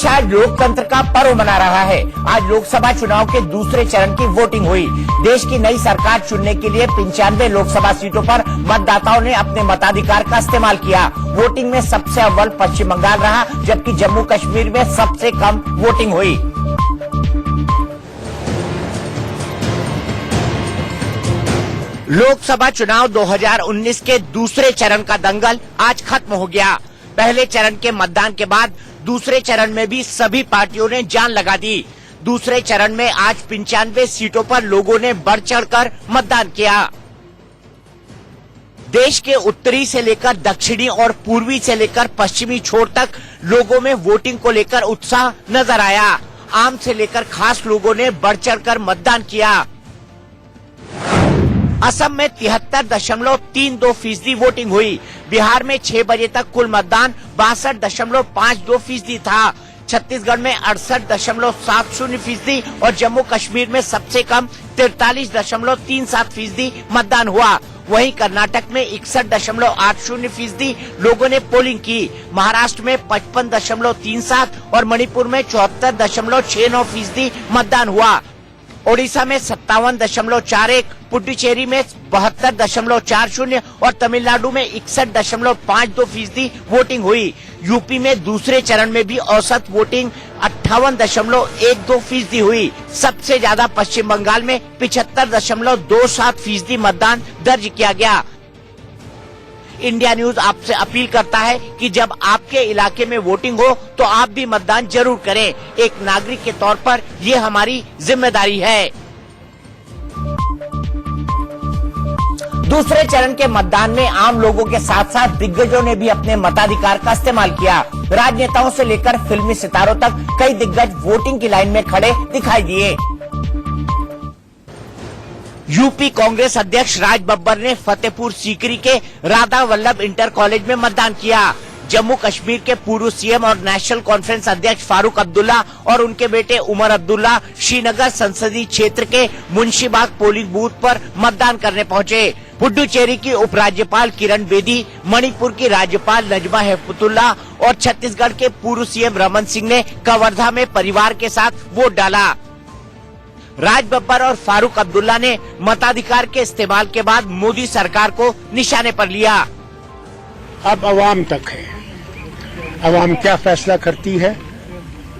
देश आज लोकतंत्र का पर्व मना रहा है। आज लोकसभा चुनाव के दूसरे चरण की वोटिंग हुई। देश की नई सरकार चुनने के लिए 95 लोकसभा सीटों पर मतदाताओं ने अपने मताधिकार का इस्तेमाल किया। वोटिंग में सबसे अव्वल पश्चिम बंगाल रहा, जबकि जम्मू कश्मीर में सबसे कम वोटिंग हुई। लोकसभा चुनाव 2019 के दूसरे चरण का दंगल आज खत्म हो गया। पहले चरण के मतदान के बाद दूसरे चरण में भी सभी पार्टियों ने जान लगा दी। दूसरे चरण में आज 95 सीटों पर लोगों ने बढ़ चढ़कर मतदान किया। देश के उत्तरी से लेकर दक्षिणी और पूर्वी से लेकर पश्चिमी छोर तक लोगों में वोटिंग को लेकर उत्साह नजर आया। आम से लेकर खास लोगों ने बढ़ चढ़कर मतदान किया। असम में 73.32% वोटिंग हुई। बिहार में 6 बजे तक कुल मतदान 62.52% था। छत्तीसगढ़ में 68.70% और जम्मू कश्मीर में सबसे कम 43.37% मतदान हुआ। वहीं कर्नाटक में 61.80% लोगों ने पोलिंग की। महाराष्ट्र में 55.37 और मणिपुर में 74.69% मतदान हुआ। ओडिशा में 57.41, पुडुचेरी में 72.40 और तमिलनाडु में 61.52% वोटिंग हुई। यूपी में दूसरे चरण में भी औसत वोटिंग 58.12% हुई। सबसे ज्यादा पश्चिम बंगाल में 75.27% मतदान दर्ज किया गया। इंडिया न्यूज आपसे अपील करता है कि जब आपके इलाके में वोटिंग हो तो आप भी मतदान जरूर करें। एक नागरिक के तौर पर ये हमारी जिम्मेदारी है। दूसरे चरण के मतदान में आम लोगों के साथ साथ दिग्गजों ने भी अपने मताधिकार का इस्तेमाल किया। राजनेताओं से लेकर फिल्मी सितारों तक कई दिग्गज वोटिंग की लाइन में खड़े दिखाई दिए। यूपी कांग्रेस अध्यक्ष राज बब्बर ने फतेहपुर सीकरी के राधा वल्लभ इंटर कॉलेज में मतदान किया। जम्मू कश्मीर के पूर्व सीएम और नेशनल कॉन्फ्रेंस अध्यक्ष फारूक अब्दुल्ला और उनके बेटे उमर अब्दुल्ला श्रीनगर संसदीय क्षेत्र के मुंशीबाग पोलिंग बूथ पर मतदान करने पहुंचे। पुडुचेरी की उपराज्यपाल किरण बेदी, मणिपुर की राज्यपाल नजमा हेपतुल्ला और छत्तीसगढ़ के पूर्व सीएम रमन सिंह ने कवर्धा में परिवार के साथ वोट डाला। राज बब्बर और फारूक अब्दुल्ला ने मताधिकार के इस्तेमाल के बाद मोदी सरकार को निशाने पर लिया। अब अवाम तक है, अवाम क्या फैसला करती है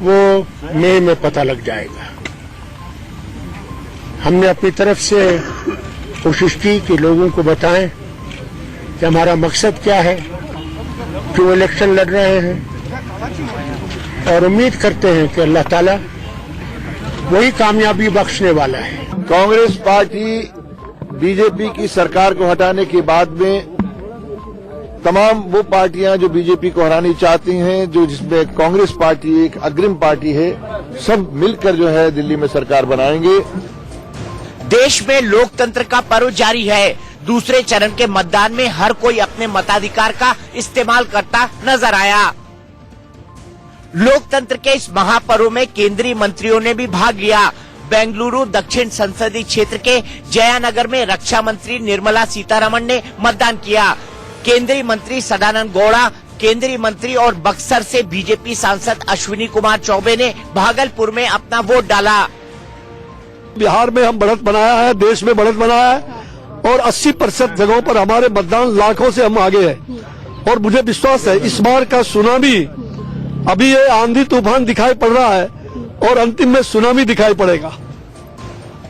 वो मई में पता लग जाएगा। हमने अपनी तरफ से कोशिश की कि लोगों को बताएं कि हमारा मकसद क्या है, क्यों इलेक्शन लड़ रहे हैं, और उम्मीद करते हैं कि अल्लाह ताला वही कामयाबी बख्शने वाला है। कांग्रेस पार्टी बीजेपी की सरकार को हटाने के बाद में तमाम वो पार्टियां जो बीजेपी को हरानी चाहती हैं, जो जिसमें कांग्रेस पार्टी एक अग्रिम पार्टी है, सब मिलकर जो है दिल्ली में सरकार बनाएंगे। देश में लोकतंत्र का पर्व जारी है। दूसरे चरण के मतदान में हर कोई अपने मताधिकार का इस्तेमाल करता नजर आया। लोकतंत्र के इस महापर्व में केंद्रीय मंत्रियों ने भी भाग लिया। बेंगलुरु दक्षिण संसदीय क्षेत्र के जयानगर में रक्षा मंत्री निर्मला सीतारमण ने मतदान किया। केंद्रीय मंत्री सदानंद गौड़ा, केंद्रीय मंत्री और बक्सर से बीजेपी सांसद अश्विनी कुमार चौबे ने भागलपुर में अपना वोट डाला। बिहार में हम बढ़त बनाया है, देश में बढ़त बनाया है और 80% जगहों पर हमारे मतदान लाखों से हम आगे हैं। और मुझे विश्वास है इस बार का सुनामी, अभी ये आंधी तूफान दिखाई पड़ रहा है और अंतिम में सुनामी दिखाई पड़ेगा।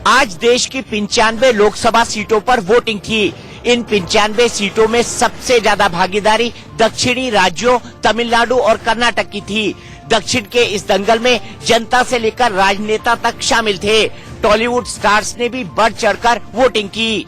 आज देश की 95 लोकसभा सीटों पर वोटिंग थी। इन 95 सीटों में सबसे ज्यादा भागीदारी दक्षिणी राज्यों तमिलनाडु और कर्नाटक की थी। दक्षिण के इस दंगल में जनता से लेकर राजनेता तक शामिल थे। टॉलीवुड स्टार्स ने भी बढ़ चढ़कर वोटिंग की।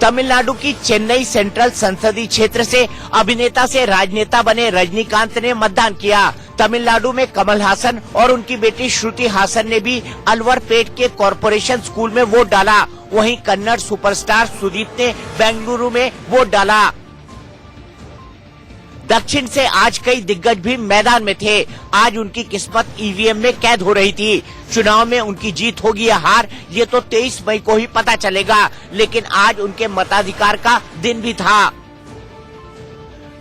तमिलनाडु की चेन्नई सेंट्रल संसदीय क्षेत्र से अभिनेता से राजनेता बने रजनीकांत ने मतदान किया। तमिलनाडु में कमल हासन और उनकी बेटी श्रुति हासन ने भी अलवरपेट के कॉरपोरेशन स्कूल में वोट डाला। वहीं कन्नड़ सुपरस्टार सुदीप ने बेंगलुरु में वोट डाला। दक्षिण से आज कई दिग्गज भी मैदान में थे। आज उनकी किस्मत ईवीएम में कैद हो रही थी। चुनाव में उनकी जीत होगी या हार, ये तो 23 मई को ही पता चलेगा, लेकिन आज उनके मताधिकार का दिन भी था।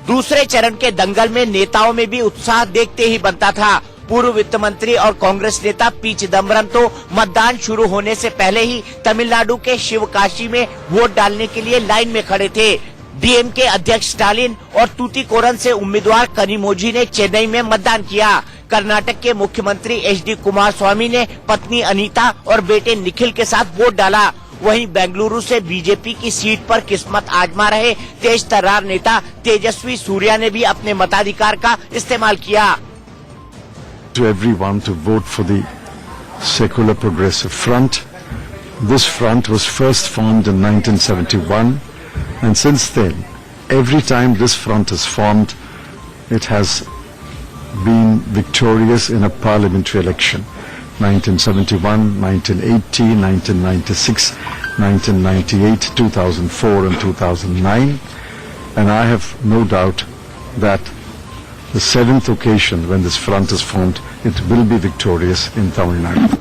दूसरे चरण के दंगल में नेताओं में भी उत्साह देखते ही बनता था। पूर्व वित्त मंत्री और कांग्रेस नेता पी चिदम्बरम तो मतदान शुरू होने से पहले ही तमिलनाडु के शिवकाशी में वोट डालने के लिए लाइन में खड़े थे। डीएमके अध्यक्ष स्टालिन और तूतीकोरन से उम्मीदवार कनिमोझी ने चेन्नई में मतदान किया। कर्नाटक के मुख्यमंत्री एचडी कुमारस्वामी ने पत्नी अनीता और बेटे निखिल के साथ वोट डाला। वहीं बेंगलुरु से बीजेपी की सीट पर किस्मत आजमा रहे तेज तर्रार नेता तेजस्वी सूर्या ने भी अपने मताधिकार का इस्तेमाल किया। To everyone to vote for the Secular Progressive Front. This front was first formed in 1971, and since then, every time this front is formed, it has been victorious in a parliamentary election. 1971, 1980, 1996, 1998, 2004 and 2009. And I have no doubt that the seventh occasion when this front is formed, it will be victorious in Tamil Nadu.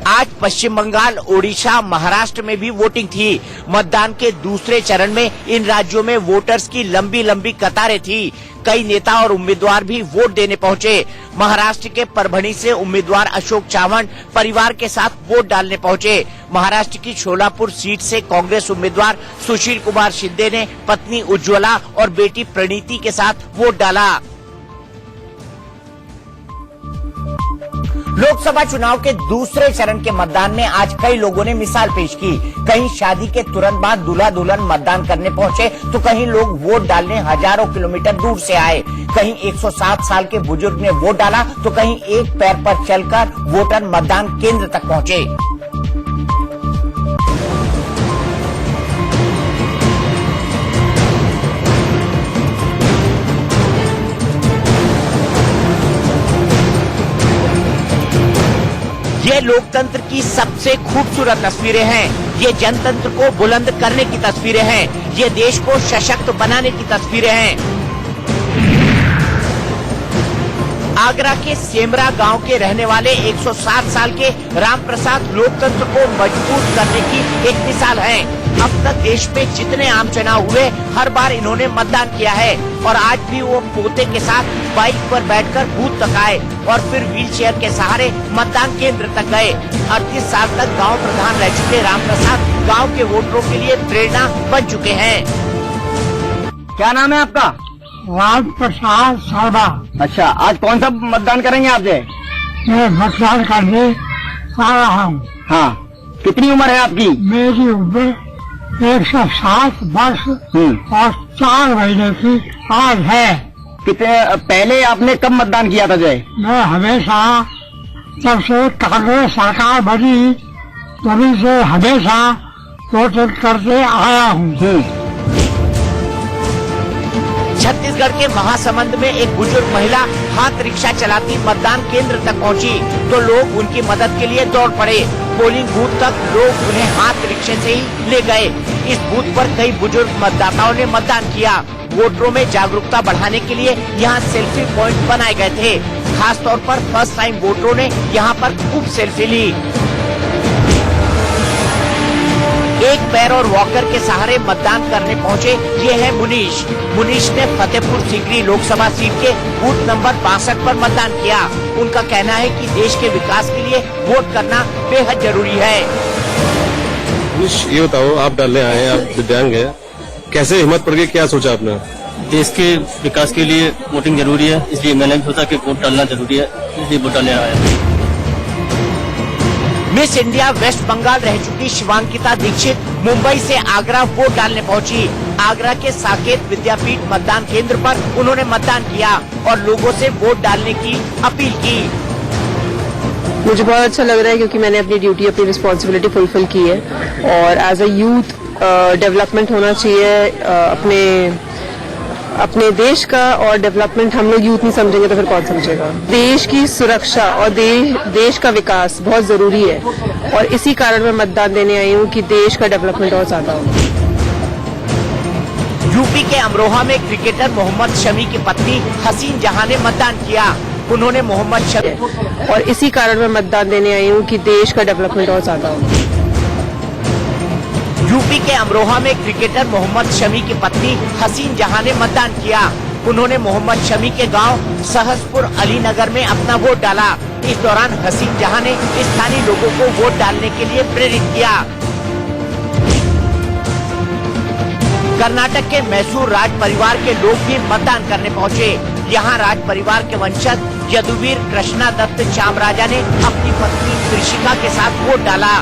आज पश्चिम बंगाल, ओडिशा, महाराष्ट्र में भी voting थी। मतदान के दूसरे चरण में इन राज्यों में वोटर्स की लंबी लंबी कतारें थी। कई नेता और उम्मीदवार भी वोट देने पहुंचे। महाराष्ट्र के परभणी से उम्मीदवार अशोक चव्हाण परिवार के साथ वोट डालने पहुंचे। महाराष्ट्र की शोलापुर सीट से कांग्रेस उम्मीदवार सुशील कुमार शिंदे ने पत्नी उज्ज्वला और बेटी प्रणीति के साथ वोट डाला। लोकसभा चुनाव के दूसरे चरण के मतदान में आज कई लोगों ने मिसाल पेश की। कहीं शादी के तुरंत बाद दूल्हा दुल्हन मतदान करने पहुंचे, तो कहीं लोग वोट डालने हजारों किलोमीटर दूर से आए। कहीं 107 साल के बुजुर्ग ने वोट डाला, तो कहीं एक पैर पर चलकर वोटर मतदान केंद्र तक पहुंचे। ये लोकतंत्र की सबसे खूबसूरत तस्वीरें हैं। ये जनतंत्र को बुलंद करने की तस्वीरें हैं। ये देश को सशक्त बनाने की तस्वीरें हैं। आगरा के सेमरा गांव के रहने वाले 107 साल के राम प्रसाद लोकतंत्र को मजबूत करने की एक मिसाल हैं। अब तक देश में जितने आम चुनाव हुए, हर बार इन्होंने मतदान किया है और आज भी वो पोते के साथ बाइक पर बैठकर बूथ तक आए और फिर व्हीलचेयर के सहारे मतदान केंद्र तक गए। 38 साल तक गांव प्रधान रह चुके राम प्रसाद गांव के वोटरों के लिए प्रेरणा बन चुके हैं। क्या नाम है आपका? राम प्रसाद शर्मा। अच्छा, आज कौन सा मतदान करेंगे आपसे? मैं मतदान करने आ रहा हूँ। हाँ, कितनी उम्र है आपकी? मेरी उम्र 107 वर्ष और 4 महीने की आज है। कितने पहले आपने कब मतदान किया था जय? मैं हमेशा जब से कांग्रेस सरकार बनी तभी से हमेशा वोटिंग करते आया हूँ। छत्तीसगढ़ के महासमुंद में एक बुजुर्ग महिला हाथ रिक्शा चलाती मतदान केंद्र तक पहुंची, तो लोग उनकी मदद के लिए दौड़ पड़े। पोलिंग बूथ तक लोग उन्हें हाथ रिक्शे से ही ले गए। इस बूथ पर कई बुजुर्ग मतदाताओं ने मतदान किया। वोटरों में जागरूकता बढ़ाने के लिए यहाँ सेल्फी पॉइंट बनाए गए थे। खास तौर पर फर्स्ट टाइम वोटरों ने यहाँ पर खूब सेल्फी ली। एक पैर और वॉकर के सहारे मतदान करने पहुंचे ये है मुनीश। मुनीश ने फतेहपुर सीकरी लोकसभा सीट के बूथ नंबर 62 पर मतदान किया। उनका कहना है कि देश के विकास के लिए वोट करना बेहद जरूरी है। मुनीश, ये बताओ, आप डालने आए हैं, आप दिव्यांग हैं, कैसे हिम्मत पड़ गई, क्या सोचा आपने? देश के विकास के लिए वोटिंग जरूरी है, इसलिए मैंने भी सोचा कि वोट डालना जरूरी है, इसलिए वोट डालने आया। मिस इंडिया वेस्ट बंगाल रह चुकी शिवांकिता दीक्षित मुंबई से आगरा वोट डालने पहुंची। आगरा के साकेत विद्यापीठ मतदान केंद्र पर उन्होंने मतदान किया और लोगों से वोट डालने की अपील की। मुझे बहुत अच्छा लग रहा है क्योंकि मैंने अपनी ड्यूटी, अपनी रिस्पॉन्सिबिलिटी फुलफिल की है और एज अ यूथ डेवलपमेंट होना चाहिए अपने देश का। और डेवलपमेंट हम लोग यूथ नहीं समझेंगे तो फिर कौन समझेगा। देश की सुरक्षा और देश का विकास बहुत जरूरी है और इसी कारण मैं मतदान देने आई हूँ कि देश का डेवलपमेंट और ज्यादा हो। यूपी के अमरोहा में क्रिकेटर मोहम्मद शमी की पत्नी हसीन जहां ने मतदान किया। उन्होंने मोहम्मद शमी और इसी कारण मैं मतदान देने आई हूँ कि देश का डेवलपमेंट और ज्यादा हो। यूपी यूपी के अमरोहा में क्रिकेटर मोहम्मद शमी की पत्नी हसीन जहां ने मतदान किया। उन्होंने मोहम्मद शमी के गांव सहसपुर अली नगर में अपना वोट डाला। इस दौरान हसीन जहां ने स्थानीय लोगों को वोट डालने के लिए प्रेरित किया। कर्नाटक के मैसूर राज परिवार के लोग भी मतदान करने पहुंचे। यहाँ राज परिवार के वंशज यदुवीर कृष्णा दत्त चामराजा ने अपनी पत्नी कृषिका के साथ वोट डाला।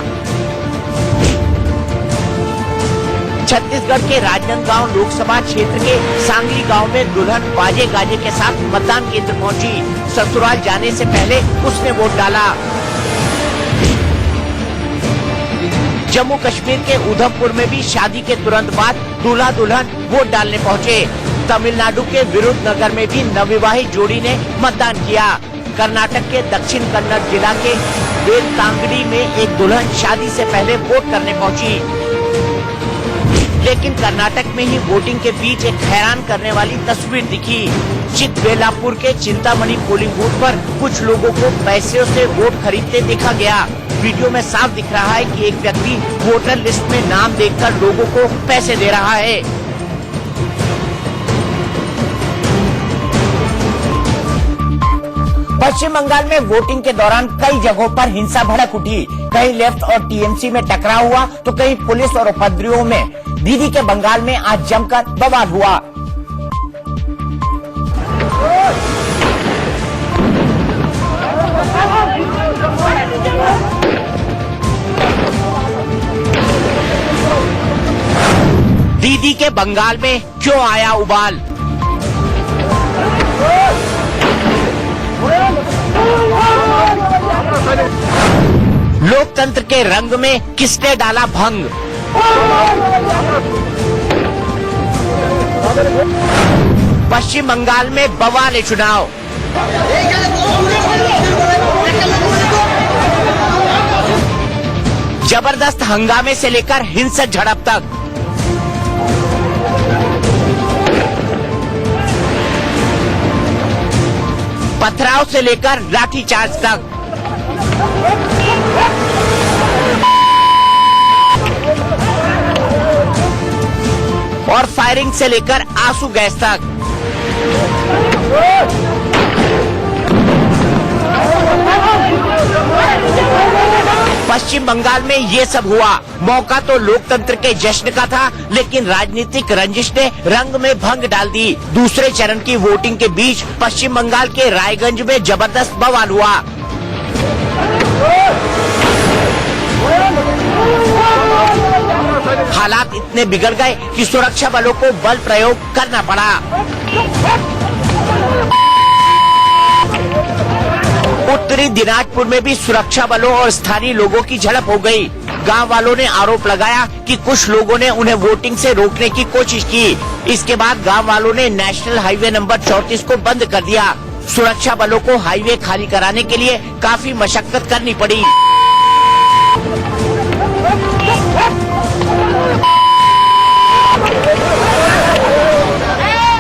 छत्तीसगढ़ के राजनांदगांव लोकसभा क्षेत्र के सांगली गांव में दुल्हन बाजे गाजे के साथ मतदान केंद्र पहुंची। ससुराल जाने से पहले उसने वोट डाला। जम्मू कश्मीर के उधमपुर में भी शादी के तुरंत बाद दूल्हा दुल्हन वोट डालने पहुंचे। तमिलनाडु के विरुधनगर में भी नवविवाहित जोड़ी ने मतदान किया। कर्नाटक के दक्षिण कन्नड़ जिला के बेलतांगड़ी में एक दुल्हन शादी से पहले वोट करने पहुंची। लेकिन कर्नाटक में ही वोटिंग के बीच एक हैरान करने वाली तस्वीर दिखी। चिकबेलापुर के चिंतामणि पोलिंग बूथ पर कुछ लोगों को पैसे से वोट खरीदते देखा गया। वीडियो में साफ दिख रहा है कि एक व्यक्ति वोटर लिस्ट में नाम देखकर लोगों को पैसे दे रहा है। पश्चिम बंगाल में वोटिंग के दौरान कई जगहों पर हिंसा भड़क उठी। कहीं लेफ्ट और टीएमसी में टकराव हुआ तो कहीं पुलिस और उपद्रवियों में। दीदी के बंगाल में आज जमकर बवाल हुआ। दीदी के बंगाल में क्यों आया उबाल? लोकतंत्र के रंग में किसने डाला भंग? पश्चिम बंगाल में बवाल चुनाव। जबरदस्त हंगामे से लेकर हिंसक झड़प तक। पथराव से लेकर लाठीचार्ज तक। और फायरिंग से लेकर आंसू गैस तक। पश्चिम बंगाल में ये सब हुआ। मौका तो लोकतंत्र के जश्न का था, लेकिन राजनीतिक रंजिश ने रंग में भंग डाल दी। दूसरे चरण की वोटिंग के बीच पश्चिम बंगाल के रायगंज में जबरदस्त बवाल हुआ। हालात इतने बिगड़ गए कि सुरक्षा बलों को बल प्रयोग करना पड़ा। उत्तरी दिनाजपुर में भी सुरक्षा बलों और स्थानीय लोगों की झड़प हो गई। गांव वालों ने आरोप लगाया कि कुछ लोगों ने उन्हें वोटिंग से रोकने की कोशिश की। इसके बाद गांव वालों ने नेशनल हाईवे नंबर 34 को बंद कर दिया। सुरक्षा बलों को हाईवे खाली कराने के लिए काफी मशक्कत करनी पड़ी।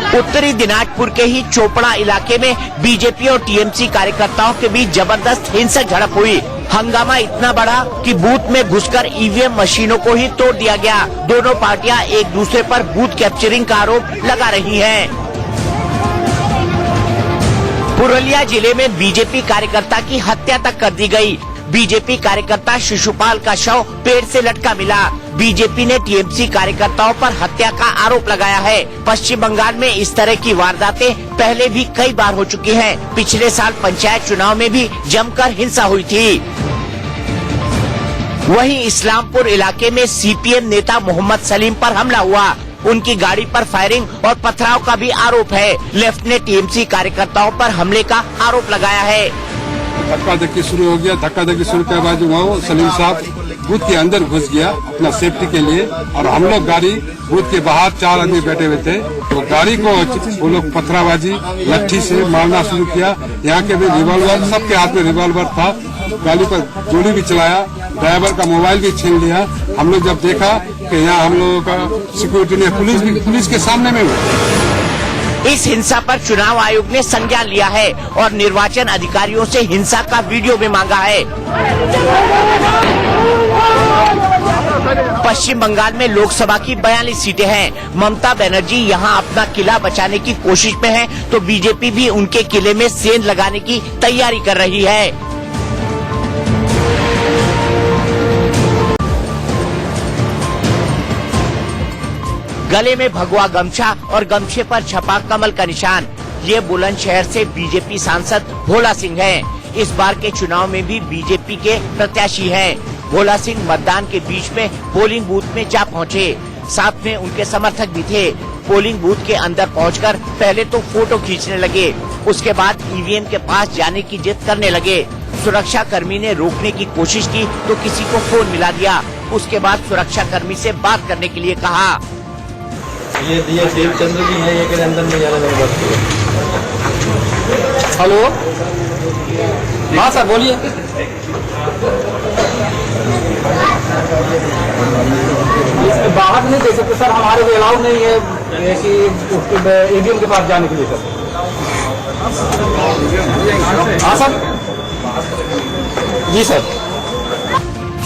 उत्तरी दिनाजपुर के ही चोपड़ा इलाके में बीजेपी और टीएमसी कार्यकर्ताओं के बीच जबरदस्त हिंसक झड़प हुई। हंगामा इतना बढ़ा कि बूथ में घुसकर ईवीएम मशीनों को ही तोड़ दिया गया। दोनों पार्टियां एक दूसरे पर बूथ कैप्चरिंग का आरोप लगा रही हैं। पुरुलिया जिले में बीजेपी कार्यकर्ता की हत्या तक कर दी गई। बीजेपी कार्यकर्ता शिशुपाल का शव पेड़ से लटका मिला। बीजेपी ने टीएमसी कार्यकर्ताओं पर हत्या का आरोप लगाया है। पश्चिम बंगाल में इस तरह की वारदातें पहले भी कई बार हो चुकी हैं। पिछले साल पंचायत चुनाव में भी जमकर हिंसा हुई थी। वहीं इस्लामपुर इलाके में सीपीएम नेता मोहम्मद सलीम पर हमला हुआ। उनकी गाड़ी पर फायरिंग और पथराव का भी आरोप है। लेफ्ट ने टीएमसी कार्यकर्ताओं पर हमले का आरोप लगाया है। धक्का धक्की शुरू हो गया। धक्का धक्की शुरू के बाद वो सलीम साहब बूथ के अंदर घुस गया अपना सेफ्टी के लिए, और हम लोग गाड़ी बूथ के बाहर 4 आदमी बैठे हुए थे, तो गाड़ी को वो लोग पथराबाजी लट्ठी से मारना शुरू किया। यहाँ के भी रिवॉल्वर, सबके हाथ में रिवॉल्वर था। गाड़ी पर गोली भी चलाया। ड्राइवर का मोबाइल भी छीन लिया। हम लोग जब देखा कि यहाँ हम लोगों का सिक्योरिटी ने पुलिस के सामने में इस हिंसा पर चुनाव आयोग ने संज्ञान लिया है और निर्वाचन अधिकारियों से हिंसा का वीडियो भी मांगा है। पश्चिम बंगाल में लोकसभा की 42 सीटें हैं। ममता बनर्जी यहां अपना किला बचाने की कोशिश में है, तो बीजेपी भी उनके किले में सेंध लगाने की तैयारी कर रही है। गले में भगवा गमछा और गमछे पर छपा कमल का निशान, ये बुलंदशहर से बीजेपी सांसद भोला सिंह हैं। इस बार के चुनाव में भी बीजेपी के प्रत्याशी हैं। भोला सिंह मतदान के बीच में पोलिंग बूथ में जा पहुंचे, साथ में उनके समर्थक भी थे। पोलिंग बूथ के अंदर पहुंचकर पहले तो फोटो खींचने लगे, उसके बाद ईवीएम के पास जाने की जिद करने लगे। सुरक्षा कर्मी ने रोकने की कोशिश की तो किसी को फोन मिला दिया। उसके बाद सुरक्षा कर्मी से बात करने के लिए कहा। ये देवचंद्र जी है, ये के अंदर में जाने मेरी बात करो। हेलो, हाँ सर बोलिए। बाहर नहीं दे सकते सर, हमारे को अलाउ नहीं है कि ईवीएम के पास जाने के लिए सर। हाँ सर, जी सर।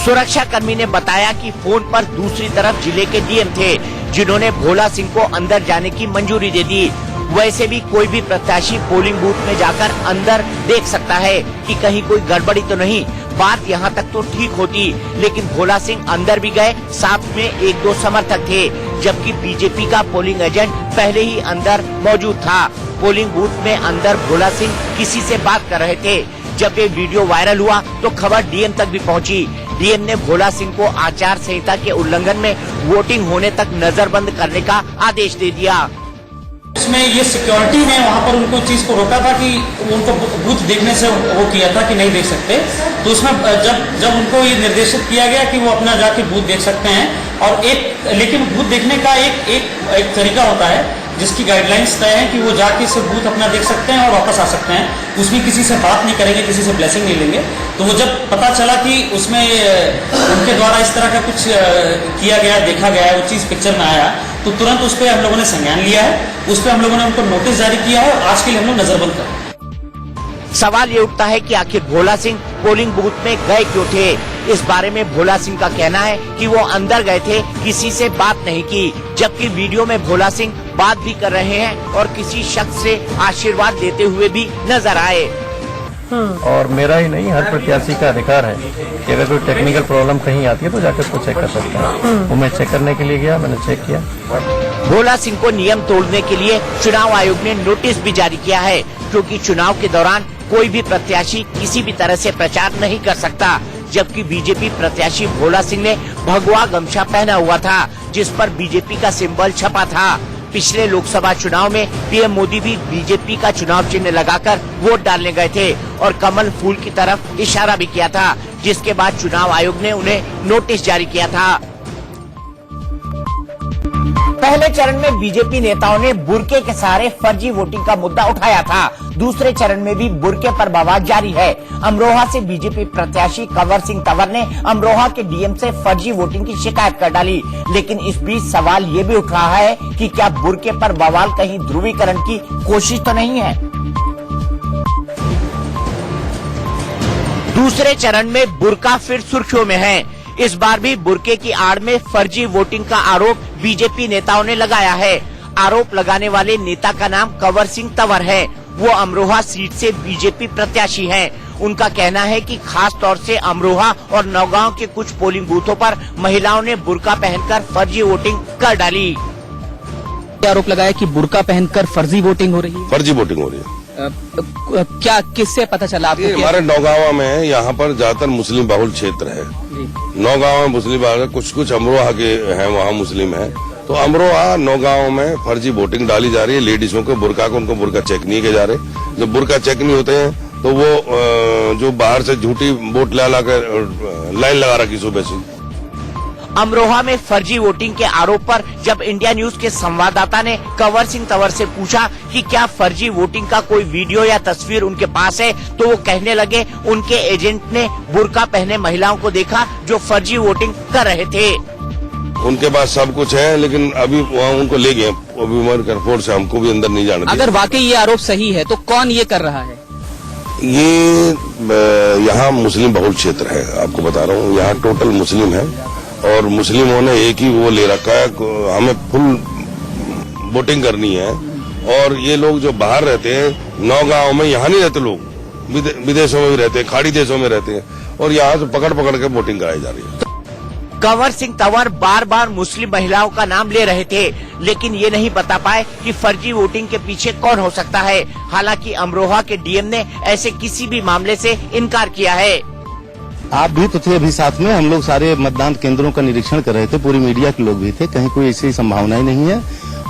सुरक्षा कर्मी ने बताया कि फोन पर दूसरी तरफ जिले के डीएम थे, जिन्होंने भोला सिंह को अंदर जाने की मंजूरी दे दी। वैसे भी कोई भी प्रत्याशी पोलिंग बूथ में जाकर अंदर देख सकता है कि कहीं कोई गड़बड़ी तो नहीं। बात यहाँ तक तो ठीक होती, लेकिन भोला सिंह अंदर भी गए, साथ में एक दो समर्थक थे, जबकि बीजेपी का पोलिंग एजेंट पहले ही अंदर मौजूद था। पोलिंग बूथ में अंदर भोला सिंह किसी से बात कर रहे थे। जब ये वीडियो वायरल हुआ तो खबर डीएम तक भी पहुंची। डीएम ने भोला सिंह को आचार संहिता के उल्लंघन में वोटिंग होने तक नजरबंद करने का आदेश दे दिया। इसमें ये सिक्योरिटी ने वहाँ पर उनको चीज को रोका था कि उनको बूथ देखने से वो किया था कि नहीं देख सकते। तो उसमें जब उनको ये निर्देशित किया गया कि वो अपना जाके बूथ देख सकते हैं, और लेकिन बूथ देखने का एक तरीका होता है जिसकी गाइडलाइंस तय है कि वो जाके सिर्फ बूथ अपना देख सकते हैं और वापस आ सकते हैं। उसमें किसी से बात नहीं करेंगे, किसी से ब्लेसिंग नहीं लेंगे। तो वो जब पता चला कि उसमें उनके द्वारा इस तरह का कुछ किया गया, देखा गया है, वो चीज़ पिक्चर में आया, तो तुरंत उस पर हम लोगों ने संज्ञान लिया है। उस पर हम लोगों ने उनको नोटिस जारी किया है और आज के लिए हम लोग नजरबंद कर। सवाल ये उठता है कि आखिर भोला सिंह पोलिंग बूथ में गए क्यों थे। इस बारे में भोला सिंह का कहना है कि वो अंदर गए थे, किसी से बात नहीं की, जबकि वीडियो में भोला सिंह बात भी कर रहे हैं और किसी शख्स से आशीर्वाद देते हुए भी नजर आए। और मेरा ही नहीं, हर प्रत्याशी का अधिकार है कि अगर कोई टेक्निकल प्रॉब्लम कहीं आती है तो जाकर उसको चेक कर सकता है। वो मैं चेक करने के लिए गया, मैंने चेक किया। भोला सिंह को नियम तोड़ने के लिए चुनाव आयोग ने नोटिस भी जारी किया है, क्योंकि चुनाव के दौरान कोई भी प्रत्याशी किसी भी तरह से प्रचार नहीं कर सकता। जबकि बीजेपी प्रत्याशी भोला सिंह ने भगवा गमछा पहना हुआ था, जिस पर बीजेपी का सिंबल छपा था। पिछले लोकसभा चुनाव में पीएम मोदी भी बीजेपी का चुनाव चिन्ह लगाकर वोट डालने गए थे और कमल फूल की तरफ इशारा भी किया था, जिसके बाद चुनाव आयोग ने उन्हें नोटिस जारी किया था। पहले चरण में बीजेपी नेताओं ने बुर्के के सहारे फर्जी वोटिंग का मुद्दा उठाया था। दूसरे चरण में भी बुर्के पर बवाल जारी है। अमरोहा से बीजेपी प्रत्याशी कंवर सिंह तंवर ने अमरोहा के डीएम से फर्जी वोटिंग की शिकायत कर डाली, लेकिन इस बीच सवाल ये भी उठ रहा है कि क्या बुर्के पर बवाल कहीं ध्रुवीकरण की कोशिश तो नहीं है। दूसरे चरण में बुर्का फिर सुर्खियों में है। इस बार भी बुर्के की आड़ में फर्जी वोटिंग का आरोप बीजेपी नेताओं ने लगाया है। आरोप लगाने वाले नेता का नाम कंवर सिंह तंवर है। वो अमरोहा सीट से बीजेपी प्रत्याशी हैं। उनका कहना है कि खास तौर से अमरोहा और नौगांव के कुछ पोलिंग बूथों पर महिलाओं ने बुर्का पहनकर फर्जी वोटिंग कर डाली। आरोप लगाया कि बुर्का पहनकर फर्जी वोटिंग हो रही है। फर्जी वोटिंग हो रही है। क्या किससे पता चला आपको? हमारे नौगांव में यहाँ पर ज्यादातर मुस्लिम बहुल क्षेत्र है। नौगांव में मुस्लिम बहुल, कुछ अमरोहा के हैं, वहाँ मुस्लिम है। तो अमरोहा नौगांव में फर्जी वोटिंग डाली जा रही है। लेडीजों को बुर्का उनको बुर्का चेक नहीं किए जा रहे। जब बुर्का चेक नहीं होते हैं तो वो जो बाहर से झूठी वोट ला कर लाइन लगा रखी सुबह से। अमरोहा में फर्जी वोटिंग के आरोप पर जब इंडिया न्यूज के संवाददाता ने कंवर सिंह तंवर से पूछा कि क्या फर्जी वोटिंग का कोई वीडियो या तस्वीर उनके पास है, तो वो कहने लगे उनके एजेंट ने बुर्का पहने महिलाओं को देखा जो फर्जी वोटिंग कर रहे थे। उनके पास सब कुछ है, लेकिन अभी वहाँ उनको ले गए। अभी से हमको भी अंदर नहीं जाना। अगर वाकई ये आरोप सही है तो कौन ये कर रहा है? ये यहाँ मुस्लिम बहुल क्षेत्र है, आपको बता रहा हूँ। यहाँ टोटल मुस्लिम है और मुस्लिमों ने एक ही वो ले रखा है, हमें फुल वोटिंग करनी है। और ये लोग जो बाहर रहते हैं 9 गांव में, यहाँ नहीं रहते लोग, विदेशों में भी रहते हैं, खाड़ी देशों में रहते हैं, और यहाँ से पकड़ पकड़ के वोटिंग कराई जा रही है। कंवर सिंह तंवर बार बार मुस्लिम महिलाओं का नाम ले रहे थे, लेकिन ये नहीं बता पाए कि फर्जी वोटिंग के पीछे कौन हो सकता है। हालांकि अमरोहा के डीएम ने ऐसे किसी भी मामले से इनकार किया है। आप भी तो थे अभी साथ में, हम लोग सारे मतदान केंद्रों का निरीक्षण कर रहे थे, पूरी मीडिया के लोग भी थे, कहीं कोई ऐसी संभावना ही नहीं है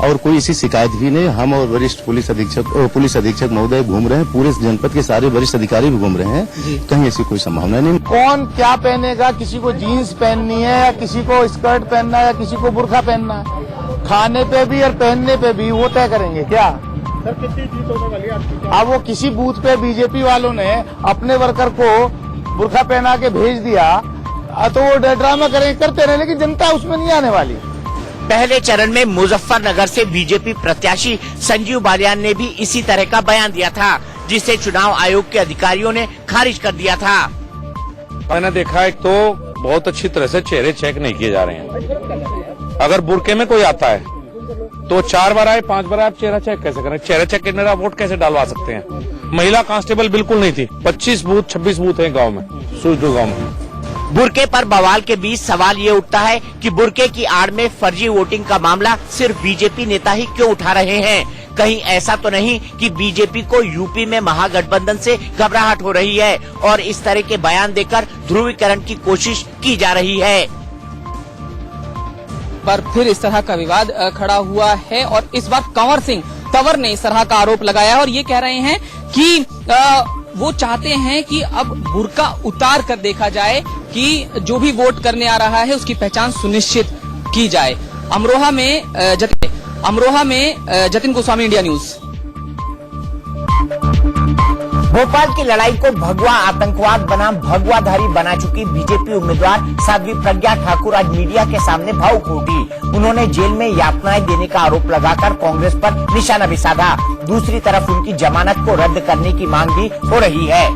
और कोई ऐसी शिकायत भी नहीं। हम और वरिष्ठ पुलिस अधीक्षक महोदय घूम रहे हैं, पूरे जनपद के सारे वरिष्ठ अधिकारी भी घूम रहे हैं, कहीं ऐसी कोई संभावना नहीं। कौन क्या पहनेगा, किसी को जीन्स पहननी है या किसी को स्कर्ट पहनना है या किसी को बुर्का पहनना है, खाने पे भी और पहनने पे भी वो तय करेंगे क्या? सर कितनी जीत होने वाली है? अब वो किसी बूथ पे बीजेपी वालों ने अपने वर्कर को बुर्का पहना के भेज दिया तो वो ड्रामा करते रहे, लेकिन जनता उसमें नहीं आने वाली। पहले चरण में मुजफ्फरनगर से बीजेपी प्रत्याशी संजीव बालियान ने भी इसी तरह का बयान दिया था, जिसे चुनाव आयोग के अधिकारियों ने खारिज कर दिया था। मैंने देखा एक तो बहुत अच्छी तरह से चेहरे चेक नहीं किए जा रहे हैं। अगर बुरके में कोई आता है तो 4 बार आए 5 बार आए, आप चेहरा चेक कैसे करें? चेहरा चेक करने आप वोट कैसे डालवा सकते हैं? महिला कांस्टेबल बिल्कुल नहीं थी। 25 बूथ 26 बूथ है गाँव में, सूरजपुर गाँव में। बुरके पर बवाल के बीच सवाल ये उठता है कि बुरके की आड़ में फर्जी वोटिंग का मामला सिर्फ बीजेपी नेता ही क्यों उठा रहे हैं? कहीं ऐसा तो नहीं कि बीजेपी को यूपी में महागठबंधन से घबराहट हो रही है और इस तरह के बयान देकर ध्रुवीकरण की कोशिश की जा रही है? पर फिर इस तरह का विवाद खड़ा हुआ है और इस बार कंवर सिंह तंवर ने इस तरह का आरोप लगाया और ये कह रहे हैं कि वो चाहते हैं कि अब बुर्का उतार कर देखा जाए कि जो भी वोट करने आ रहा है उसकी पहचान सुनिश्चित की जाए। अमरोहा में जतिन गोस्वामी, इंडिया न्यूज। भोपाल की लड़ाई को भगवा आतंकवाद बनाम भगवाधारी बना चुकी बीजेपी उम्मीदवार साध्वी प्रज्ञा ठाकुर आज मीडिया के सामने भावुक हो उठी। उन्होंने जेल में यातनाएं देने का आरोप लगाकर कांग्रेस पर निशाना भी साधा। दूसरी तरफ उनकी जमानत को रद्द करने की मांग भी हो रही है।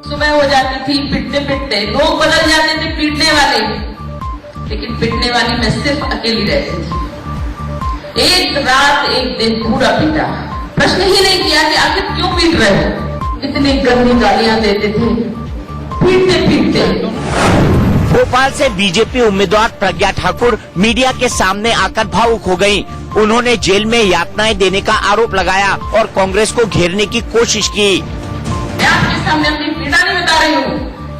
सुबह हो जाती थी पिटते पिटते, लोग बदल जाते थे पीटने वाले, लेकिन पिटने वाली मैं सिर्फ अकेली रहती थी। एक रात एक दिन पूरा पीटा, प्रश्न ही नहीं किया कि आखिर क्यों पीट रहे हो। इतनी गंदी गालियां देते थे पीटते पीटते। भोपाल से बीजेपी उम्मीदवार प्रज्ञा ठाकुर मीडिया के सामने आकर भावुक हो गयी। उन्होंने जेल में यातनाएं देने का आरोप लगाया और कांग्रेस को घेरने की कोशिश की। मैं आपके सामने अपनी पीड़ा नहीं बता रही हूँ,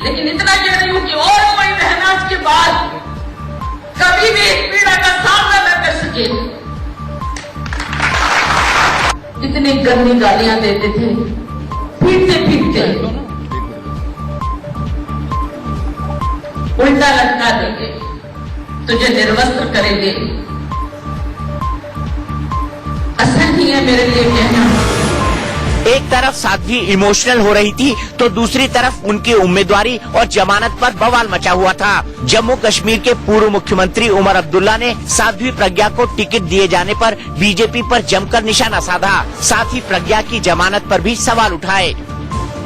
लेकिन इतना कह रही हूँ कि और कोई बहन आज के बाद कभी भी इस पीड़ा का सामना न कर सके। इतनी गंदी गालियां देते थे पीटते पीटते, उल्टा लटका देंगे, तुझे निर्वस्त्र करेंगे। असहनीय है मेरे लिए कहना। एक तरफ साध्वी इमोशनल हो रही थी तो दूसरी तरफ उनकी उम्मीदवारी और जमानत पर बवाल मचा हुआ था। जम्मू कश्मीर के पूर्व मुख्यमंत्री उमर अब्दुल्ला ने साध्वी प्रज्ञा को टिकट दिए जाने पर बीजेपी पर जमकर निशाना साधा। साथ ही प्रज्ञा की जमानत पर भी सवाल उठाए।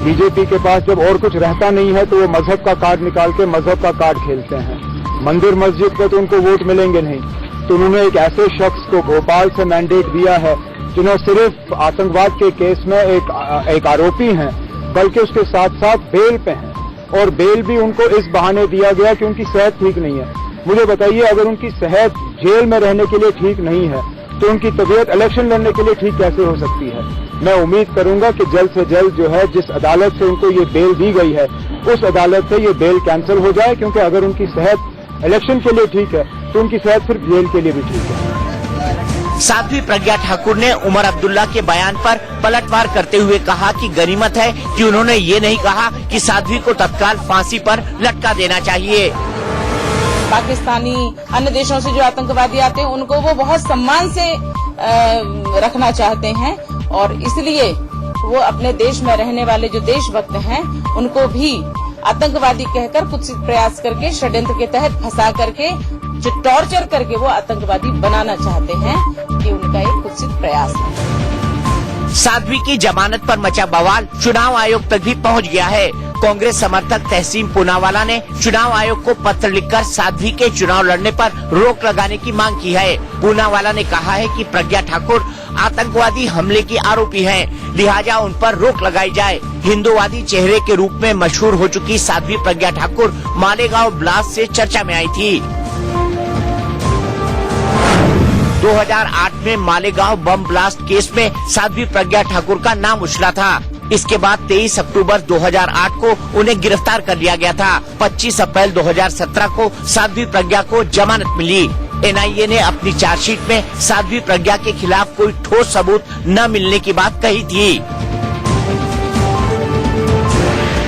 बीजेपी के पास जब और कुछ रहता नहीं है तो वो मजहब का कार्ड निकाल के मजहब का कार्ड खेलते हैं। मंदिर मस्जिद पे तो उनको वोट मिलेंगे नहीं, तो उन्होंने एक ऐसे शख्स को भोपाल से मैंडेट दिया है जिन्होंने सिर्फ आतंकवाद के केस में एक आरोपी हैं, बल्कि उसके साथ साथ बेल पे हैं, और बेल भी उनको इस बहाने दिया गया कि उनकी सेहत ठीक नहीं है। मुझे बताइए, अगर उनकी सेहत जेल में रहने के लिए ठीक नहीं है तो उनकी तबीयत इलेक्शन लड़ने के लिए ठीक कैसे हो सकती है? मैं उम्मीद करूंगा कि जल्द से जल्द जो है जिस अदालत से उनको ये बेल दी गई है उस अदालत से ये बेल कैंसिल हो जाए, क्योंकि अगर उनकी सेहत इलेक्शन के लिए ठीक है तो उनकी सेहत सिर्फ जेल के लिए भी ठीक है। साध्वी प्रज्ञा ठाकुर ने उमर अब्दुल्ला के बयान पर पलटवार करते हुए कहा कि गनीमत है कि उन्होंने ये नहीं कहा कि साध्वी को तत्काल फांसी पर लटका देना चाहिए। पाकिस्तानी अन्य देशों से जो आतंकवादी आते हैं उनको वो बहुत सम्मान से रखना चाहते हैं और इसलिए वो अपने देश में रहने वाले जो देशभक्त हैं उनको भी आतंकवादी कहकर कुछ प्रयास करके षड्यंत्र के तहत फंसा करके जो टॉर्चर करके वो आतंकवादी बनाना चाहते हैं, कि उनका एक कुत्सित प्रयास है। साध्वी की जमानत पर मचा बवाल चुनाव आयोग तक भी पहुंच गया है। कांग्रेस समर्थक तहसीन पूनावाला ने चुनाव आयोग को पत्र लिखकर साध्वी के चुनाव लड़ने पर रोक लगाने की मांग की है। पूनावाला ने कहा है कि प्रज्ञा ठाकुर आतंकवादी हमले की आरोपी हैं, लिहाजा उन पर रोक लगाई जाए। हिंदूवादी चेहरे के रूप में मशहूर हो चुकी साध्वी प्रज्ञा ठाकुर मालेगांव ब्लास्ट से चर्चा में आई थी। 2008 में मालेगांव बम ब्लास्ट केस में साध्वी प्रज्ञा ठाकुर का नाम उछला था। इसके बाद 23 अक्टूबर 2008 को उन्हें गिरफ्तार कर लिया गया था। 25 अप्रैल 2017 को साध्वी प्रज्ञा को जमानत मिली। एनआईए ने अपनी चार्जशीट में साध्वी प्रज्ञा के खिलाफ कोई ठोस सबूत न मिलने की बात कही थी।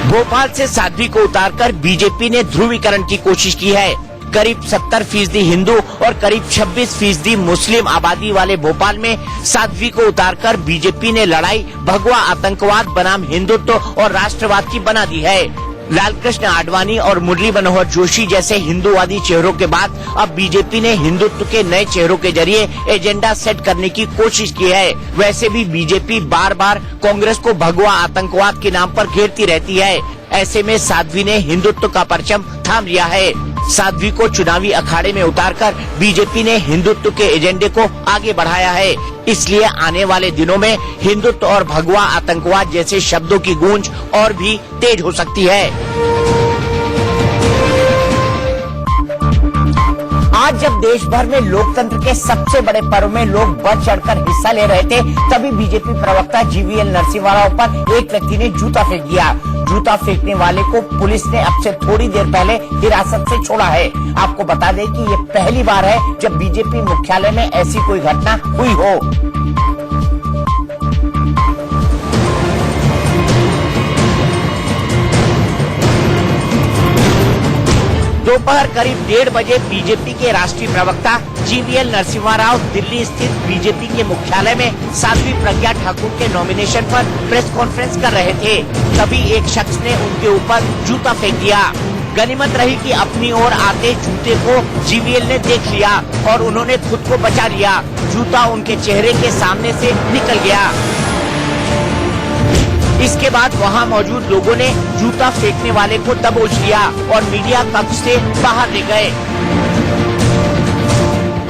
भोपाल से साध्वी को उतारकर बीजेपी ने ध्रुवीकरण की कोशिश की है। करीब 70% हिंदू और करीब 26% मुस्लिम आबादी वाले भोपाल में साध्वी को उतारकर बीजेपी ने लड़ाई भगवा आतंकवाद बनाम हिंदुत्व और राष्ट्रवाद की बना दी है। लालकृष्ण आडवाणी और मुरली मनोहर जोशी जैसे हिंदूवादी चेहरों के बाद अब बीजेपी ने हिंदुत्व के नए चेहरों के जरिए एजेंडा सेट करने की कोशिश की है। वैसे भी बीजेपी बार बार कांग्रेस को भगवा आतंकवाद के नाम पर घेरती रहती है। ऐसे में साध्वी ने हिंदुत्व का परचम थाम लिया है। साध्वी को चुनावी अखाड़े में उतारकर बीजेपी ने हिंदुत्व के एजेंडे को आगे बढ़ाया है। इसलिए आने वाले दिनों में हिंदुत्व और भगवा आतंकवाद जैसे शब्दों की गूंज और भी तेज हो सकती है। आज जब देश भर में लोकतंत्र के सबसे बड़े पर्व में लोग बढ़ चढ़कर हिस्सा ले रहे थे, तभी बीजेपी प्रवक्ता जीवीएल नरसिम्हा राव पर एक व्यक्ति ने जूता फेंक दिया। जूता फेंकने वाले को पुलिस ने अब से थोड़ी देर पहले हिरासत से छोड़ा है। आपको बता दें कि ये पहली बार है जब बीजेपी मुख्यालय में ऐसी कोई घटना हुई हो। दोपहर करीब 1:30 बजे बीजेपी के राष्ट्रीय प्रवक्ता जीवीएल नरसिम्हा राव दिल्ली स्थित बीजेपी के मुख्यालय में साध्वी प्रज्ञा ठाकुर के नॉमिनेशन पर प्रेस कॉन्फ्रेंस कर रहे थे। तभी एक शख्स ने उनके ऊपर जूता फेंक दिया। गनीमत रही कि अपनी ओर आते जूते को जीवीएल ने देख लिया और उन्होंने खुद को बचा लिया। जूता उनके चेहरे के सामने से निकल गया। इसके बाद वहां मौजूद लोगों ने जूता फेंकने वाले को दबोच लिया और मीडिया कक्ष से बाहर ले गए।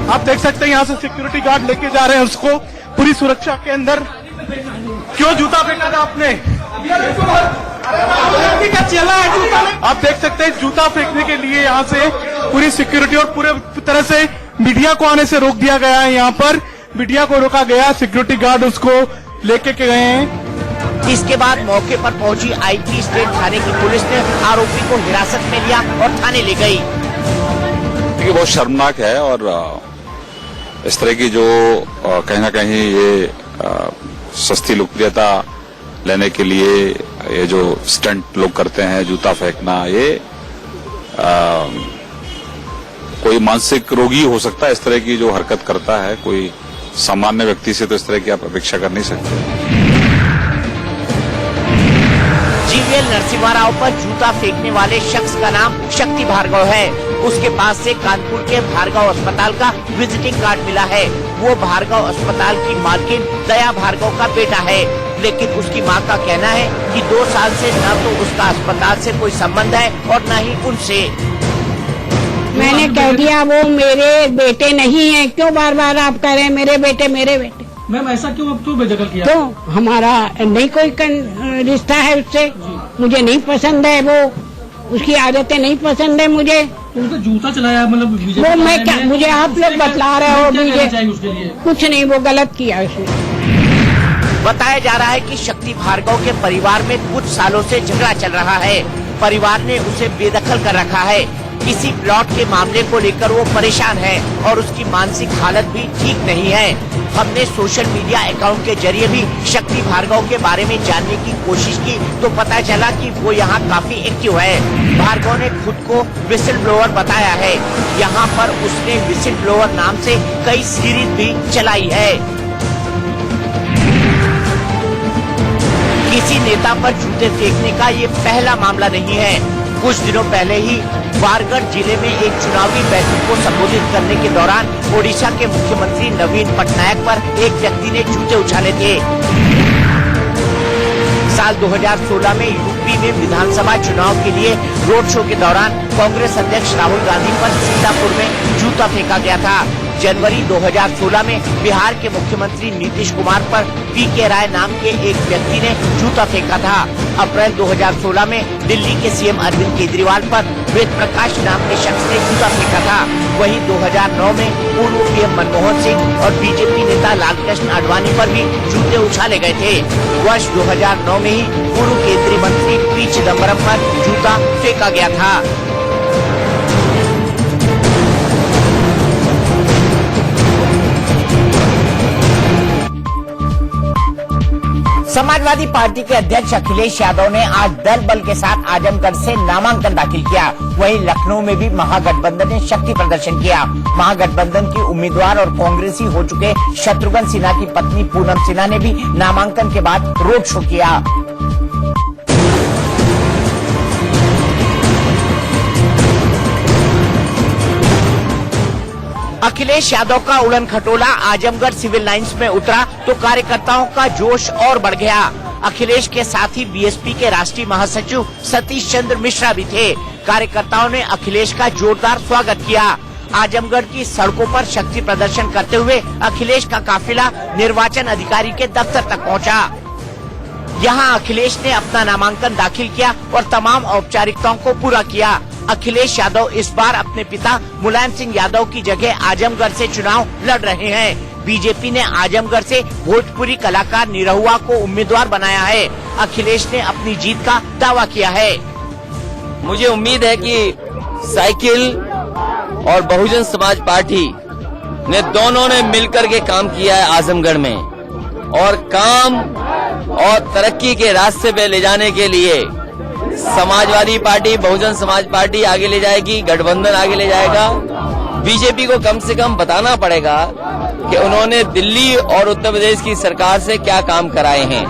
आप देख सकते हैं यहाँ से सिक्योरिटी गार्ड लेके जा रहे हैं उसको पूरी सुरक्षा के अंदर। क्यों जूता फेंका था आपने? आप देख सकते हैं जूता फेंकने के लिए यहाँ से पूरी सिक्योरिटी और पूरे तरह से मीडिया को आने से रोक दिया गया है। यहाँ पर मीडिया को रोका गया, सिक्योरिटी गार्ड उसको लेके गए हैं। इसके बाद मौके पर पहुंची आईपी स्टेट थाने की पुलिस ने आरोपी को हिरासत में लिया और थाने ले गई। देखिए बहुत शर्मनाक है और इस तरह की जो कहीं ना कहीं ये सस्ती लोकप्रियता लेने के लिए ये जो स्टंट लोग करते हैं, जूता फेंकना, ये कोई मानसिक रोगी हो सकता है इस तरह की जो हरकत करता है। कोई सामान्य व्यक्ति से तो इस तरह की आप अपेक्षा कर नहीं सकते। जीवीएल नरसिम्हा राव पर जूता फेंकने वाले शख्स का नाम शक्ति भार्गव है। उसके पास से कानपुर के भार्गव अस्पताल का विजिटिंग कार्ड मिला है। वो भार्गव अस्पताल की मालकिन दया भार्गव का बेटा है, लेकिन उसकी मां का कहना है कि 2 साल से न तो उसका अस्पताल से कोई संबंध है और न ही उनसे। मैंने कह दिया वो मेरे बेटे नहीं है। क्यों बार बार आप कह रहे हैं मेरे बेटे मेरे बेटे? मैम ऐसा क्यों बेदखल किया? तो हमारा नहीं कोई रिश्ता है उससे। मुझे नहीं पसंद है वो, उसकी आदतें नहीं पसंद है मुझे। उसका जूता चलाया मतलब वो मैं क्या, मुझे आप लोग बतला रहे हो मुझे कुछ नहीं, वो गलत किया उसने। बताया जा रहा है कि शक्ति भार्गव के परिवार में कुछ सालों से झगड़ा चल रहा है। परिवार ने उसे बेदखल कर रखा है। किसी प्लॉट के मामले को लेकर वो परेशान है और उसकी मानसिक हालत भी ठीक नहीं है। हमने सोशल मीडिया अकाउंट के जरिए भी शक्ति भार्गव के बारे में जानने की कोशिश की तो पता चला कि वो यहाँ काफी एक्टिव है। भार्गव ने खुद को विसिल ब्लोअर बताया है। यहाँ पर उसने विसिल ब्लोअर नाम से कई सीरीज भी चलाई है। किसी नेता पर जूते फेंकने का ये पहला मामला नहीं है। कुछ दिनों पहले ही बारगढ़ जिले में एक चुनावी बैठक को संबोधित करने के दौरान ओडिशा के मुख्यमंत्री नवीन पटनायक पर एक व्यक्ति ने जूते उछाले थे। साल 2016 में यूपी में विधानसभा चुनाव के लिए रोड शो के दौरान कांग्रेस अध्यक्ष राहुल गांधी पर सीतापुर में जूता फेंका गया था। जनवरी 2016 में बिहार के मुख्यमंत्री नीतीश कुमार पर पीके राय नाम के एक व्यक्ति ने जूता फेंका था। अप्रैल 2016 में दिल्ली के सीएम अरविंद केजरीवाल पर वेद प्रकाश नाम के शख्स ने जूता फेंका था। वहीं 2009 में पूर्व पीएम मनमोहन सिंह और बीजेपी नेता लालकृष्ण आडवाणी पर भी जूते उछाले गए थे। वर्ष 2009 में ही पूर्व केंद्रीय मंत्री पी चिदम्बरम पर जूता फेंका गया था। समाजवादी पार्टी के अध्यक्ष अखिलेश यादव ने आज दल बल के साथ आजमगढ़ से नामांकन दाखिल किया। वहीं लखनऊ में भी महागठबंधन ने शक्ति प्रदर्शन किया। महागठबंधन की उम्मीदवार और कांग्रेसी हो चुके शत्रुघ्न सिन्हा की पत्नी पूनम सिन्हा ने भी नामांकन के बाद रोड शो किया। अखिलेश यादव का उड़न खटोला आजमगढ़ सिविल लाइंस में उतरा तो कार्यकर्ताओं का जोश और बढ़ गया। अखिलेश के साथ ही बीएसपी के राष्ट्रीय महासचिव सतीश चंद्र मिश्रा भी थे। कार्यकर्ताओं ने अखिलेश का जोरदार स्वागत किया। आजमगढ़ की सड़कों पर शक्ति प्रदर्शन करते हुए अखिलेश का काफिला निर्वाचन अधिकारी के दफ्तर तक पहुंचा। यहां अखिलेश ने अपना नामांकन दाखिल किया और तमाम औपचारिकताओं को पूरा किया। अखिलेश यादव इस बार अपने पिता मुलायम सिंह यादव की जगह आजमगढ़ से चुनाव लड़ रहे हैं। बीजेपी ने आजमगढ़ से भोजपुरी कलाकार निरहुआ को उम्मीदवार बनाया है। अखिलेश ने अपनी जीत का दावा किया है। मुझे उम्मीद है कि साइकिल और बहुजन समाज पार्टी ने दोनों ने मिलकर के काम किया है आजमगढ़ में, और काम और तरक्की के रास्ते पे ले जाने के लिए समाजवादी पार्टी, बहुजन समाज पार्टी आगे ले जाएगी, गठबंधन आगे ले जाएगा। बीजेपी को कम से कम बताना पड़ेगा कि उन्होंने दिल्ली और उत्तर प्रदेश की सरकार से क्या काम कराए हैं।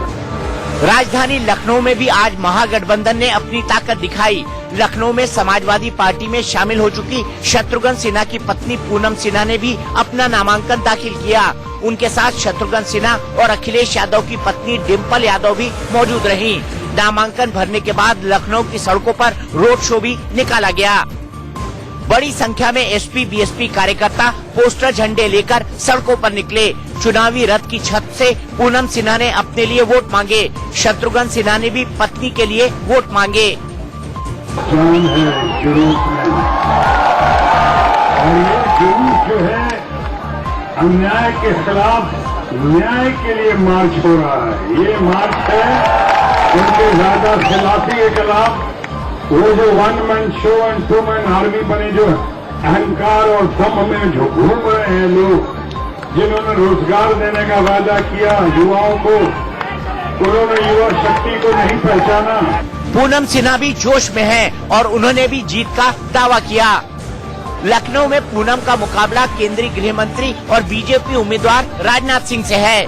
राजधानी लखनऊ में भी आज महागठबंधन ने अपनी ताकत दिखाई। लखनऊ में समाजवादी पार्टी में शामिल हो चुकी शत्रुघ्न सिन्हा की पत्नी पूनम सिन्हा ने भी अपना नामांकन दाखिल किया। उनके साथ शत्रुघ्न सिन्हा और अखिलेश यादव की पत्नी डिम्पल यादव भी मौजूद रहीं। नामांकन भरने के बाद लखनऊ की सड़कों पर रोड शो भी निकाला गया। बड़ी संख्या में एसपी बीएसपी कार्यकर्ता पोस्टर झंडे लेकर सड़कों पर निकले। चुनावी रथ की छत से पूनम सिन्हा ने अपने लिए वोट मांगे। शत्रुघ्न सिन्हा ने भी पत्नी के लिए वोट मांगे। जो है अन्याय के खिलाफ न्याय के लिए मार्च हो रहा है। ये मार्च है उनके ज्यादा खिलाफी के खिलाफ। वो जो one man show and two man army बने, जो अहंकार और दम में जो घूम रहे हैं लोग, जिन्होंने रोजगार देने का वादा किया युवाओं को, उन्होंने युवा शक्ति को नहीं पहचाना। पूनम सिन्हा भी जोश में है और उन्होंने भी जीत का दावा किया। लखनऊ में पूनम का मुकाबला केंद्रीय गृह मंत्री और बीजेपी उम्मीदवार राजनाथ सिंह से है।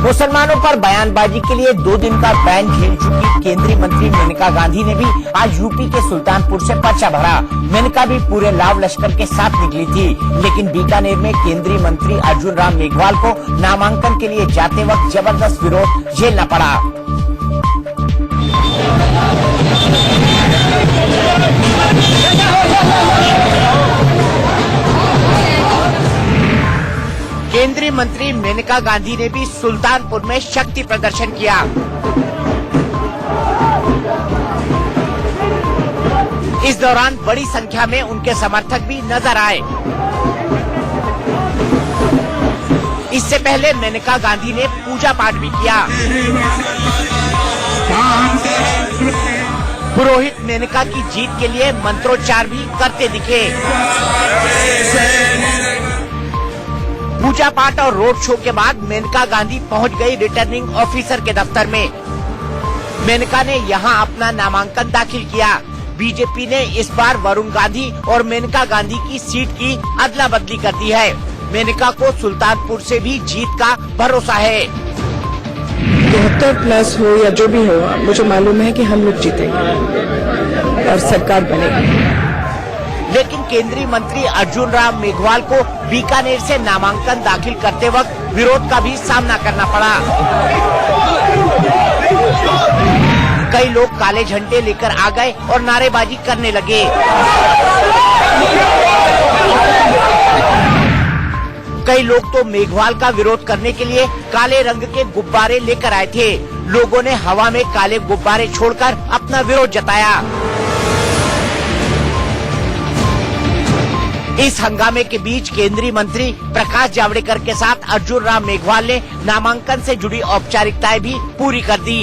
मुसलमानों पर बयानबाजी के लिए 2 दिन का बैन झेल चुकी केंद्रीय मंत्री मेनका गांधी ने भी आज यूपी के सुल्तानपुर से पर्चा भरा। मेनका भी पूरे लाव लश्कर के साथ निकली थी, लेकिन बीकानेर में केंद्रीय मंत्री अर्जुन राम मेघवाल को नामांकन के लिए जाते वक्त जबरदस्त विरोध झेलना पड़ा। केंद्रीय मंत्री मेनका गांधी ने भी सुल्तानपुर में शक्ति प्रदर्शन किया। इस दौरान बड़ी संख्या में उनके समर्थक भी नजर आए। इससे पहले मेनका गांधी ने पूजा पाठ भी किया। पुरोहित मेनका की जीत के लिए मंत्रोच्चार भी करते दिखे। पूजा पाठ और रोड शो के बाद मेनका गांधी पहुंच गई रिटर्निंग ऑफिसर के दफ्तर में। मेनका ने यहां अपना नामांकन दाखिल किया। बीजेपी ने इस बार वरुण गांधी और मेनका गांधी की सीट की अदला बदली कर दी है। मेनका को सुल्तानपुर से भी जीत का भरोसा है। 72 प्लस हो या जो भी हो, मुझे मालूम है कि हम लोग जीतेंगे और सरकार बनेगी। लेकिन केंद्रीय मंत्री अर्जुन राम मेघवाल को बीकानेर से नामांकन दाखिल करते वक्त विरोध का भी सामना करना पड़ा। कई लोग काले झंडे लेकर आ गए और नारेबाजी करने लगे। कई लोग तो मेघवाल का विरोध करने के लिए काले रंग के गुब्बारे लेकर आए थे। लोगों ने हवा में काले गुब्बारे छोड़कर अपना विरोध जताया। इस हंगामे के बीच केंद्रीय मंत्री प्रकाश जावड़ेकर के साथ अर्जुन राम मेघवाल ने नामांकन से जुड़ी औपचारिकताएं भी पूरी कर दी।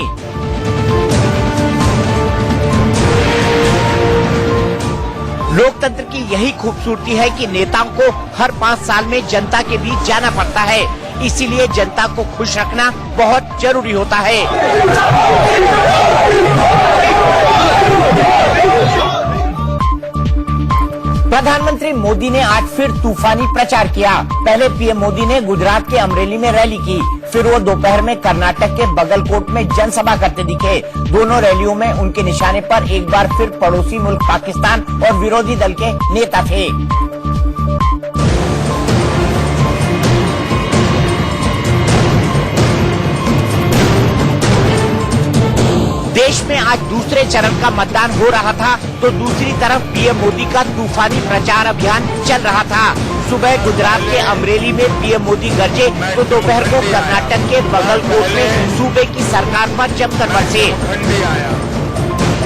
लोकतंत्र की यही खूबसूरती है कि नेताओं को हर 5 साल में जनता के बीच जाना पड़ता है, इसीलिए जनता को खुश रखना बहुत जरूरी होता है। प्रधानमंत्री मोदी ने आज फिर तूफानी प्रचार किया। पहले पीएम मोदी ने गुजरात के अमरेली में रैली की, फिर वो दोपहर में कर्नाटक के बगलकोट में जनसभा करते दिखे। दोनों रैलियों में उनके निशाने पर एक बार फिर पड़ोसी मुल्क पाकिस्तान और विरोधी दल के नेता थे। देश में आज दूसरे चरण का मतदान हो रहा था, तो दूसरी तरफ पीएम मोदी का तूफानी प्रचार अभियान चल रहा था। सुबह गुजरात के अमरेली में पीएम मोदी गरजे, तो दोपहर को कर्नाटक के बगलकोट में सूबे की सरकार पर जमकर बरसे।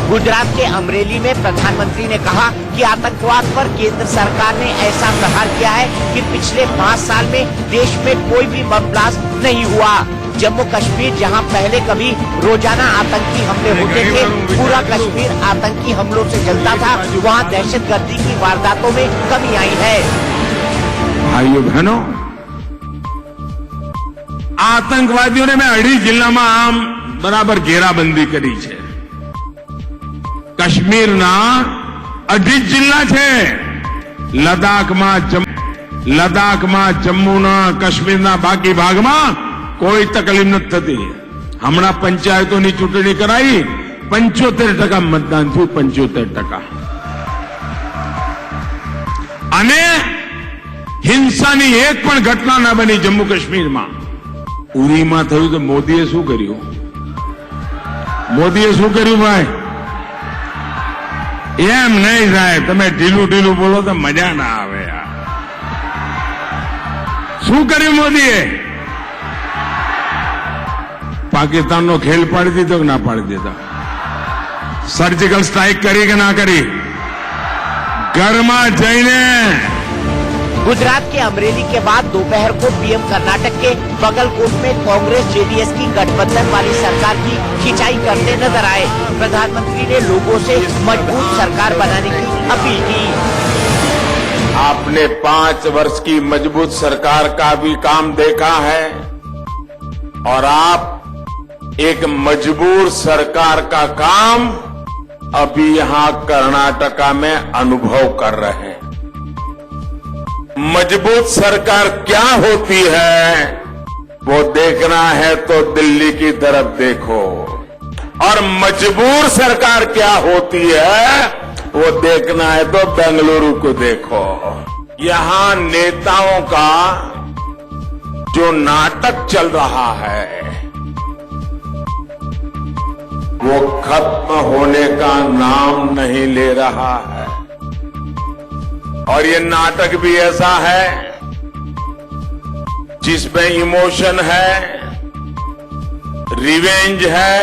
गुजरात के अमरेली में प्रधानमंत्री ने कहा कि आतंकवाद पर केंद्र सरकार ने ऐसा प्रहार किया है कि पिछले 5 साल में देश में कोई भी बम ब्लास्ट नहीं हुआ। जम्मू कश्मीर, जहां पहले कभी रोजाना आतंकी हमले होते थे, पूरा कश्मीर आतंकी हमलों से जलता था, वहां दहशतगर्दी की वारदातों में कमी आई है। भाइयों बहनों, आतंकवादियों ने अढ़ी जिला में आम बराबर घेराबंदी करी है। कश्मीरना 18 जिला है। લદાખમાં જમ્મુના કશ્મીરના બાકી ભાગમાં કોઈ તકલીફ નથી થતી। હમણાં પંચાયતોની ચૂંટણી કરાઈ, 75% મતદાન થયું, 75%। અને હિંસાની એક પણ ઘટના ન બની જમ્મુ કાશ્મીરમાં। ઉરીમાં થયું તો મોદીએ શું કર્યું? મોદીએ શું કર્યું ભાઈ? એમ નહીં સાહેબ, તમે ઢીલું ઢીલું બોલો તો મજા ના આવે યાર। શું કર્યું મોદીએ? પાકિસ્તાનનો ખેલ પાડી દીધો કે ના પાડી દીધો? સર્જિકલ સ્ટ્રાઇક કરી કે ના કરી? ઘરમાં જઈને। गुजरात के अमरेली के बाद दोपहर को पीएम कर्नाटक के बगलकोट में कांग्रेस जेडीएस की गठबंधन वाली सरकार की खिंचाई करते नजर आए। प्रधानमंत्री ने लोगों से मजबूत सरकार बनाने की अपील की। आपने 5 वर्ष की मजबूत सरकार का भी काम देखा है और आप एक मजबूर सरकार का काम अभी यहां कर्नाटका में अनुभव कर रहे हैं। मजबूत सरकार क्या होती है वो देखना है तो दिल्ली की तरफ देखो, और मजबूर सरकार क्या होती है वो देखना है तो बेंगलुरु को देखो। यहां नेताओं का जो नाटक चल रहा है वो खत्म होने का नाम नहीं ले रहा है। और ये नाटक भी ऐसा है जिसमें इमोशन है, रिवेंज है,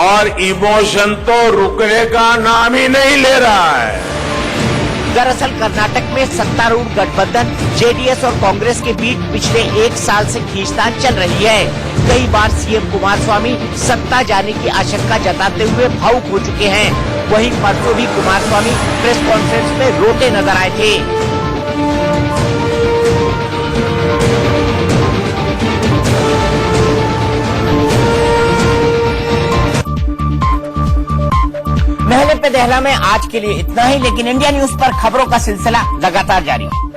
और इमोशन तो रुकने का नाम ही नहीं ले रहा है। दरअसल कर्नाटक में सत्तारूढ़ गठबंधन जेडीएस और कांग्रेस के बीच पिछले 1 साल से खींचतान चल रही है। कई बार सीएम कुमारस्वामी सत्ता जाने की आशंका जताते हुए भावुक हो चुके हैं। वहीं परसों भी कुमारस्वामी प्रेस कॉन्फ्रेंस में रोते नजर आए थे। महले पे दहला में आज के लिए इतना ही, लेकिन इंडिया न्यूज पर खबरों का सिलसिला लगातार जारी है।